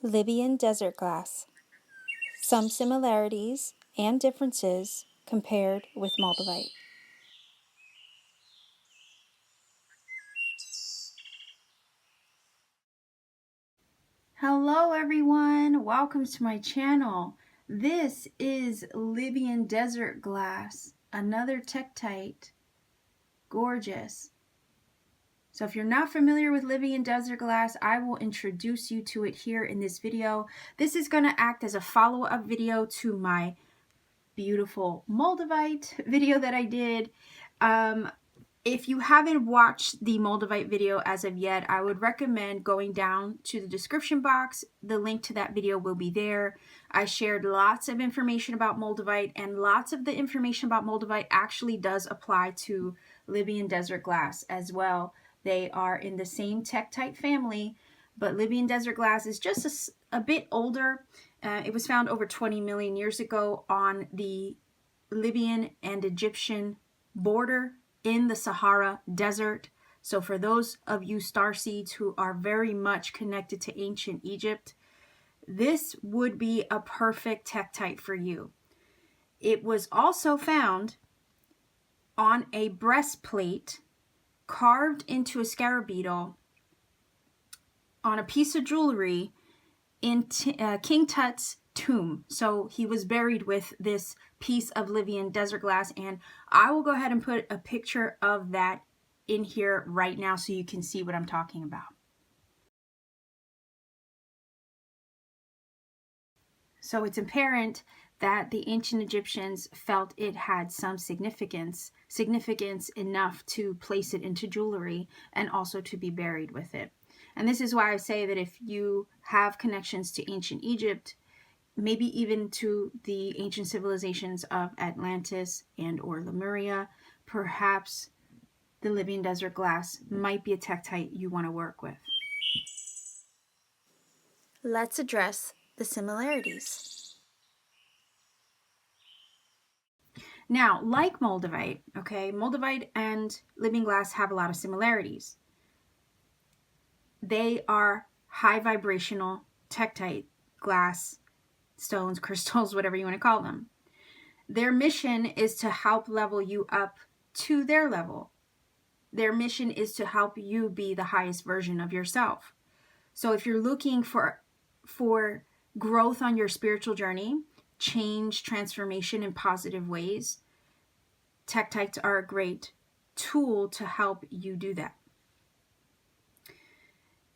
Libyan Desert Glass. Some similarities and differences compared with Moldavite. Hello everyone, welcome to my channel. This is Libyan Desert Glass, another Tektite. Gorgeous. So if you're not familiar with Libyan Desert Glass, I will introduce you to it here in this video. This is going to act as a follow-up video to my beautiful Moldavite video that I did. If you haven't watched the Moldavite video as of yet, I would recommend going down to the description box. The link to that video will be there. I shared lots of information about Moldavite, and lots of the information about Moldavite actually does apply to Libyan Desert Glass as well. They are in the same Tektite family, but Libyan Desert Glass is just a bit older. It was found over 20 million years ago on the Libyan and Egyptian border in the Sahara Desert. So for those of you starseeds who are very much connected to ancient Egypt, this would be a perfect Tektite for you. It was also found on a breastplate carved into a scarab beetle on a piece of jewelry in King Tut's tomb. So he was buried with this piece of Libyan Desert Glass, and I will go ahead and put a picture of that in here right now so you can see what I'm talking about. So it's apparent that the ancient Egyptians felt it had some significance enough to place it into jewelry and also to be buried with it. And this is why I say that if you have connections to ancient Egypt, maybe even to the ancient civilizations of Atlantis and or Lemuria, perhaps the Libyan Desert Glass might be a Tektite you want to work with. Let's address the similarities. Now, like Moldavite, okay, Moldavite and Libyan Glass have a lot of similarities. They are high vibrational Tektite glass, stones, crystals, whatever you want to call them. Their mission is to help level you up to their level. Their mission is to help you be the highest version of yourself. So if you're looking for growth on your spiritual journey, change, transformation in positive ways, Tektites are a great tool to help you do that.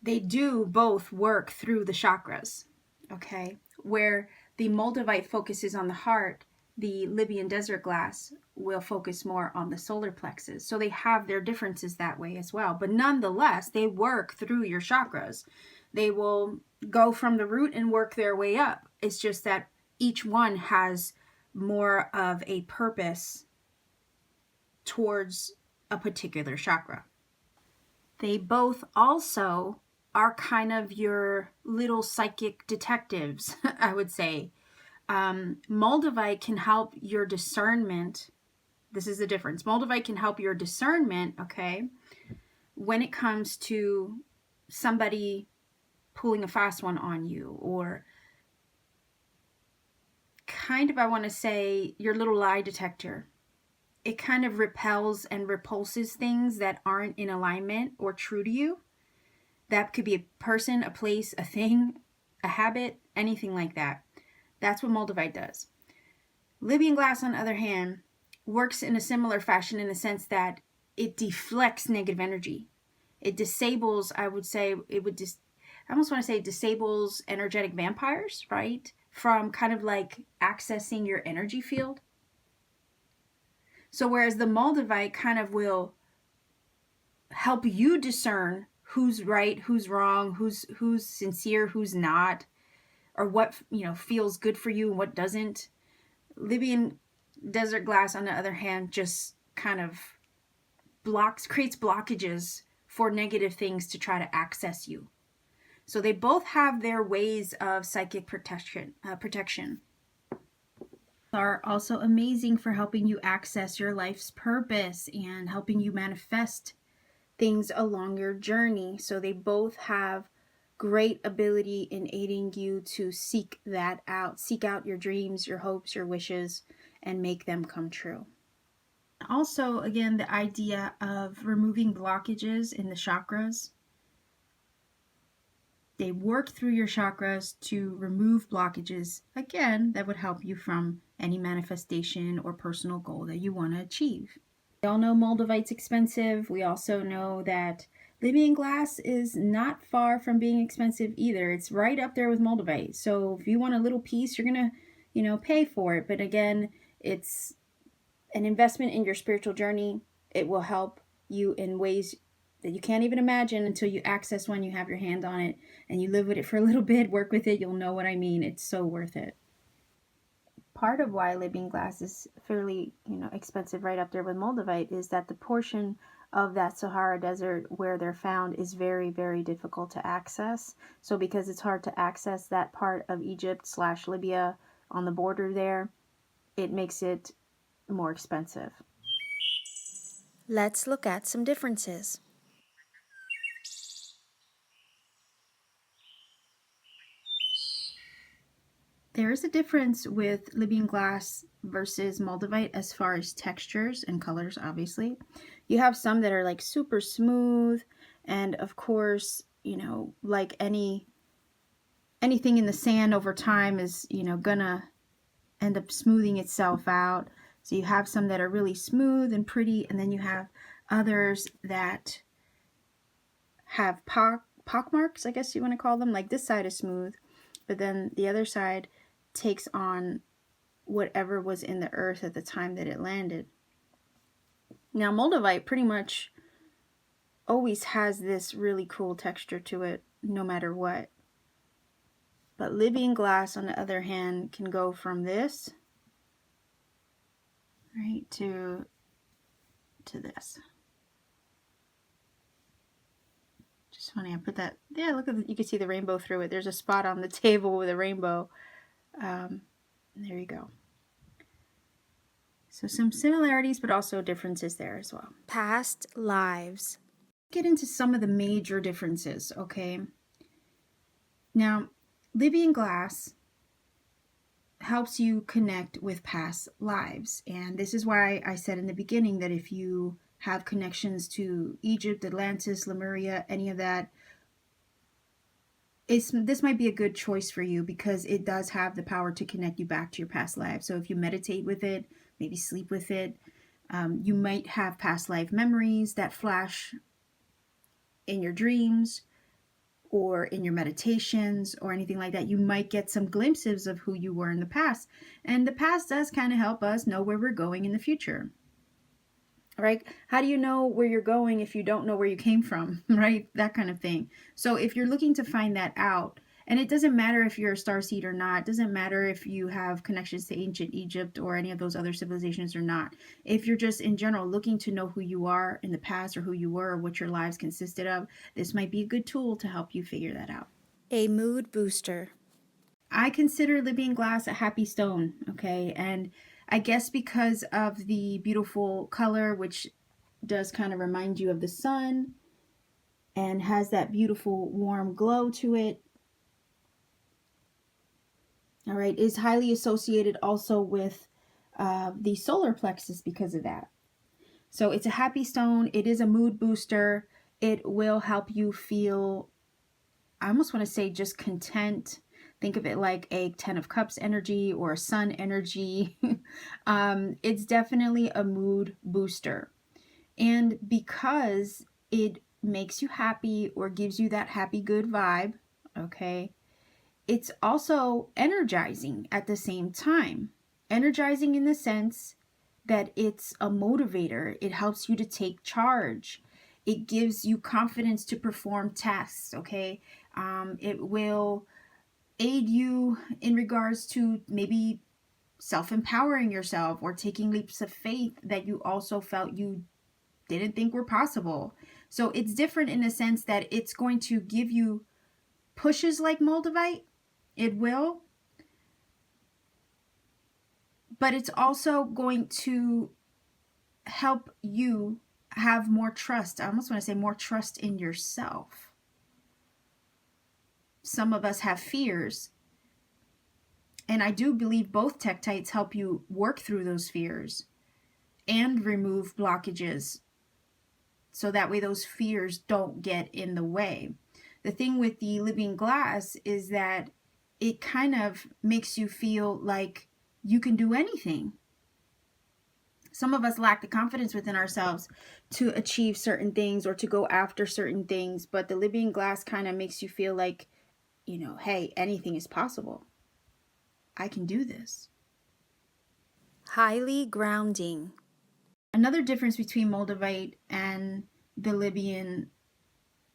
They do both work through the chakras, okay? Where the Moldavite focuses on the heart, the Libyan Desert Glass will focus more on the solar plexus. So they have their differences that way as well. But nonetheless, they work through your chakras. They will go from the root and work their way up. It's just that each one has more of a purpose towards a particular chakra. They both also are kind of your little psychic detectives, I would say. Moldavite can help your discernment. This is the difference. Moldavite can help your discernment, okay, when it comes to somebody pulling a fast one on you, or kind of, I want to say, your little lie detector. It kind of repels and repulses things that aren't in alignment or true to you. That could be a person, a place, a thing, a habit, anything like that. That's what Moldavite does. Libyan Glass, on the other hand, works in a similar fashion in the sense that it deflects negative energy. It disables, I would say, I almost want to say disables energetic vampires, right? From kind of like accessing your energy field. So whereas the Moldavite kind of will help you discern who's right, who's wrong, who's sincere, who's not, or what, feels good for you and what doesn't. Libyan Desert Glass, on the other hand, just kind of creates blockages for negative things to try to access you. So they both have their ways of psychic protection. Are also amazing for helping you access your life's purpose and helping you manifest things along your journey. So they both have great ability in aiding you to seek that out, seek out your dreams, your hopes, your wishes, and make them come true. Also, again, the idea of removing blockages in the chakras. They work through your chakras to remove blockages, again, that would help you from any manifestation or personal goal that you want to achieve. We all know Moldavite's expensive. We also know that Libyan glass is not far from being expensive either. It's right up there with Moldavite. So if you want a little piece, you're going to, pay for it. But again, it's an investment in your spiritual journey. It will help you in ways that you can't even imagine until you access one, you have your hand on it, and you live with it for a little bit, work with it. You'll know what I mean. It's so worth it. Part of why Libyan glass is fairly, expensive right up there with Moldavite is that the portion of that Sahara Desert where they're found is very, very difficult to access. So because it's hard to access that part of Egypt/Libya on the border there, it makes it more expensive. Let's look at some differences. There is a difference with Libyan glass versus Moldavite as far as textures and colors, obviously. You have some that are like super smooth, and of course, like anything in the sand over time is, gonna end up smoothing itself out. So you have some that are really smooth and pretty, and then you have others that have pock marks, I guess you want to call them. Like this side is smooth, but then the other side takes on whatever was in the earth at the time that it landed. Now, Moldavite pretty much always has this really cool texture to it, no matter what. But Libyan glass, on the other hand, can go from this, right, to this. Just funny, I put that, yeah, look at you can see the rainbow through it. There's a spot on the table with a rainbow. There you go. So some similarities, but also differences there as well. Past lives. Get into some of the major differences, okay? Now, Libyan glass helps you connect with past lives. And this is why I said in the beginning that if you have connections to Egypt, Atlantis, Lemuria, any of that, this might be a good choice for you because it does have the power to connect you back to your past lives. So if you meditate with it, maybe sleep with it, you might have past life memories that flash in your dreams or in your meditations or anything like that. You might get some glimpses of who you were in the past. And the past does kind of help us know where we're going in the future. Right? How do you know where you're going if you don't know where you came from, right? That kind of thing. So if you're looking to find that out, and it doesn't matter if you're a starseed or not, it doesn't matter if you have connections to ancient Egypt or any of those other civilizations or not. If you're just in general looking to know who you are in the past or who you were or what your lives consisted of, this might be a good tool to help you figure that out. A mood booster. I consider Libyan glass a happy stone, okay? And I guess because of the beautiful color, which does kind of remind you of the sun and has that beautiful warm glow to it, all right, is highly associated also with the solar plexus because of that. So it's a happy stone. It is a mood booster. It will help you feel, I almost want to say just content. Think of it like a 10 of Cups energy or a sun energy. It's definitely a mood booster. And because it makes you happy or gives you that happy, good vibe, okay, it's also energizing at the same time. Energizing in the sense that it's a motivator. It helps you to take charge. It gives you confidence to perform tasks, okay? It will aid you in regards to maybe self-empowering yourself or taking leaps of faith that you also felt you didn't think were possible. So it's different in the sense that it's going to give you pushes like Moldavite. It will. But it's also going to help you have more trust. I almost want to say more trust in yourself. some of us have fears. And I do believe both tektites help you work through those fears and remove blockages, so that way those fears don't get in the way. The thing with the Libyan glass is that it kind of makes you feel like you can do anything. Some of us lack the confidence within ourselves to achieve certain things or to go after certain things, but the Libyan glass kind of makes you feel like, you know, hey, anything is possible. I can do this. Highly grounding. Another difference between Moldavite and the Libyan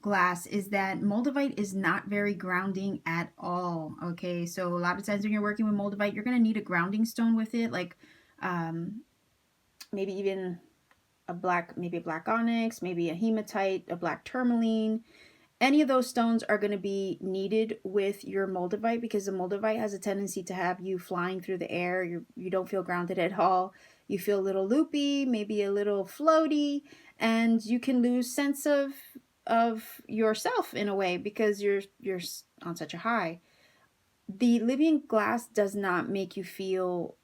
glass is that Moldavite is not very grounding at all. Okay, so a lot of times when you're working with Moldavite, you're going to need a grounding stone with it, like maybe even maybe a black onyx, maybe a hematite, a black tourmaline. Any of those stones are going to be needed with your Moldavite, because the Moldavite has a tendency to have you flying through the air. You don't feel grounded at all. You feel a little loopy, maybe a little floaty, and you can lose sense of yourself in a way because you're on such a high. The Libyan glass does not make you feel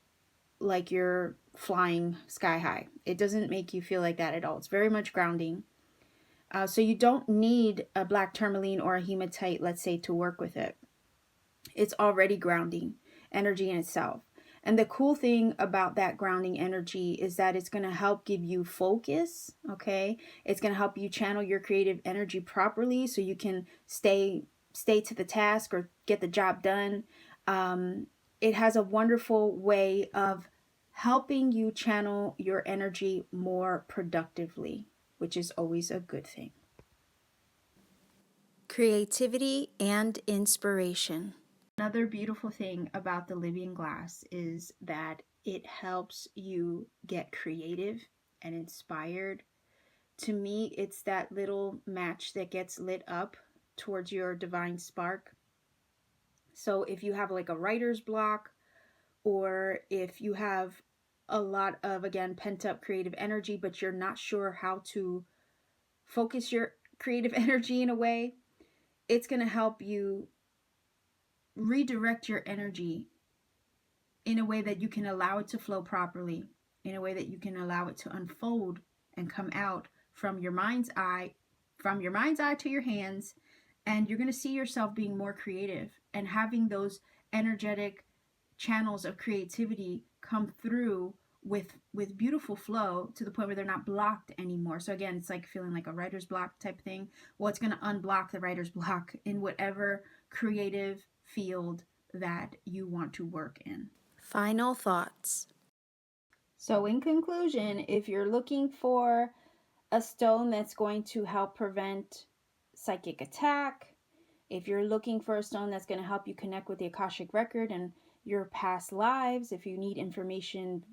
like you're flying sky high. It doesn't make you feel like that at all. It's very much grounding. So you don't need a black tourmaline or a hematite, let's say, to work with it. It's already grounding energy in itself. And the cool thing about that grounding energy is that it's going to help give you focus, okay? It's going to help you channel your creative energy properly so you can stay to the task or get the job done. It has a wonderful way of helping you channel your energy more productively, which is always a good thing. Creativity and inspiration. Another beautiful thing about the Libyan glass is that it helps you get creative and inspired. To me, it's that little match that gets lit up towards your divine spark. So if you have like a writer's block, or if you have a lot of, again, pent up creative energy, but you're not sure how to focus your creative energy in a way, it's going to help you redirect your energy in a way that you can allow it to flow properly, in a way that you can allow it to unfold and come out from your mind's eye to your hands. And you're going to see yourself being more creative and having those energetic channels of creativity come through with beautiful flow to the point where they're not blocked anymore. So again, it's like feeling like a writer's block type thing. Well, it's going to unblock the writer's block in whatever creative field that you want to work in. Final thoughts. So in conclusion, if you're looking for a stone that's going to help prevent psychic attack, if you're looking for a stone that's going to help you connect with the Akashic record and your past lives, if you need information,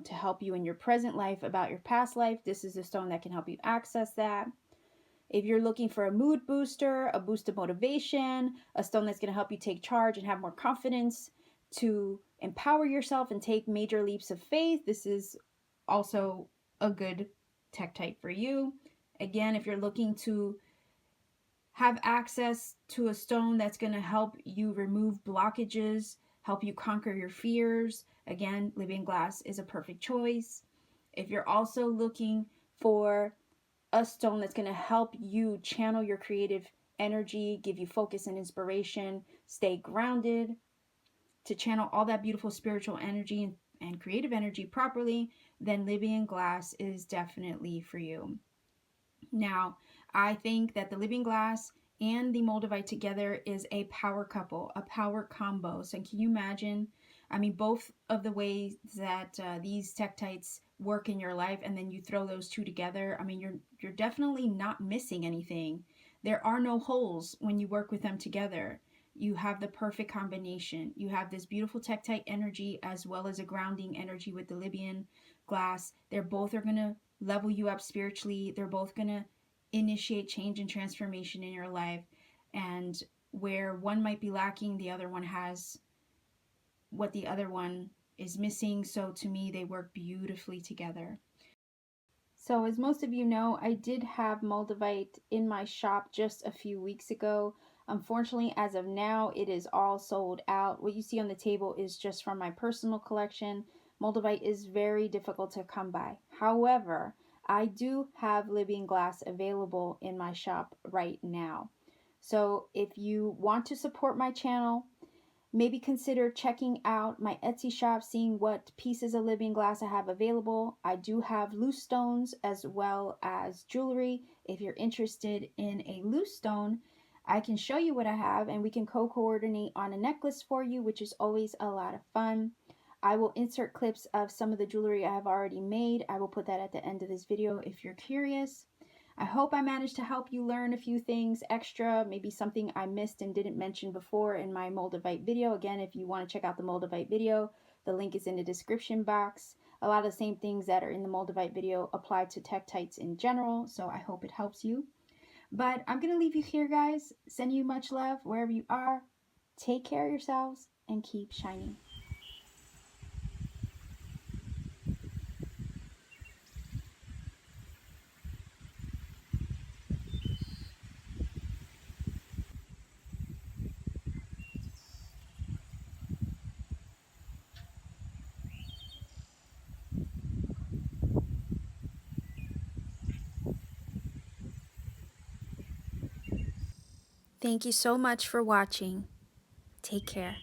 to help you in your present life about your past life, this is a stone that can help you access that. If you're looking for a mood booster, a boost of motivation, a stone that's going to help you take charge and have more confidence to empower yourself and take major leaps of faith, this is also a good tektite for you. Again, if you're looking to have access to a stone that's going to help you remove blockages, help you conquer your fears, again, Libyan glass is a perfect choice. If you're also looking for a stone that's going to help you channel your creative energy, give you focus and inspiration, stay grounded, to channel all that beautiful spiritual energy and creative energy properly, then Libyan glass is definitely for you. Now, I think that the Libyan glass and the Moldavite together is a power couple, a power combo. So can you imagine? I mean, both of the ways that these tektites work in your life, and then you throw those two together. I mean, you're definitely not missing anything. There are no holes when you work with them together. You have the perfect combination. You have this beautiful tektite energy as well as a grounding energy with the Libyan glass. They're both are going to level you up spiritually. They're both going to initiate change and transformation in your life. And where one might be lacking, the other one has what the other one is missing. So to me, they work beautifully together. So as most of you know, I did have Moldavite in my shop just a few weeks ago. Unfortunately, as of now, it is all sold out. What you see on the table is just from my personal collection. Moldavite is very difficult to come by. However, I do have Libyan glass available in my shop right now. So if you want to support my channel, maybe consider checking out my Etsy shop, seeing what pieces of Libyan glass I have available. I do have loose stones as well as jewelry. If you're interested in a loose stone, I can show you what I have and we can co-coordinate on a necklace for you, which is always a lot of fun. I will insert clips of some of the jewelry I have already made. I will put that at the end of this video if you're curious. I hope I managed to help you learn a few things extra, maybe something I missed and didn't mention before in my Moldavite video. Again, if you want to check out the Moldavite video, the link is in the description box. A lot of the same things that are in the Moldavite video apply to tektites in general, so I hope it helps you. But I'm going to leave you here, guys. Send you much love wherever you are. Take care of yourselves and keep shining. Thank you so much for watching. Take care.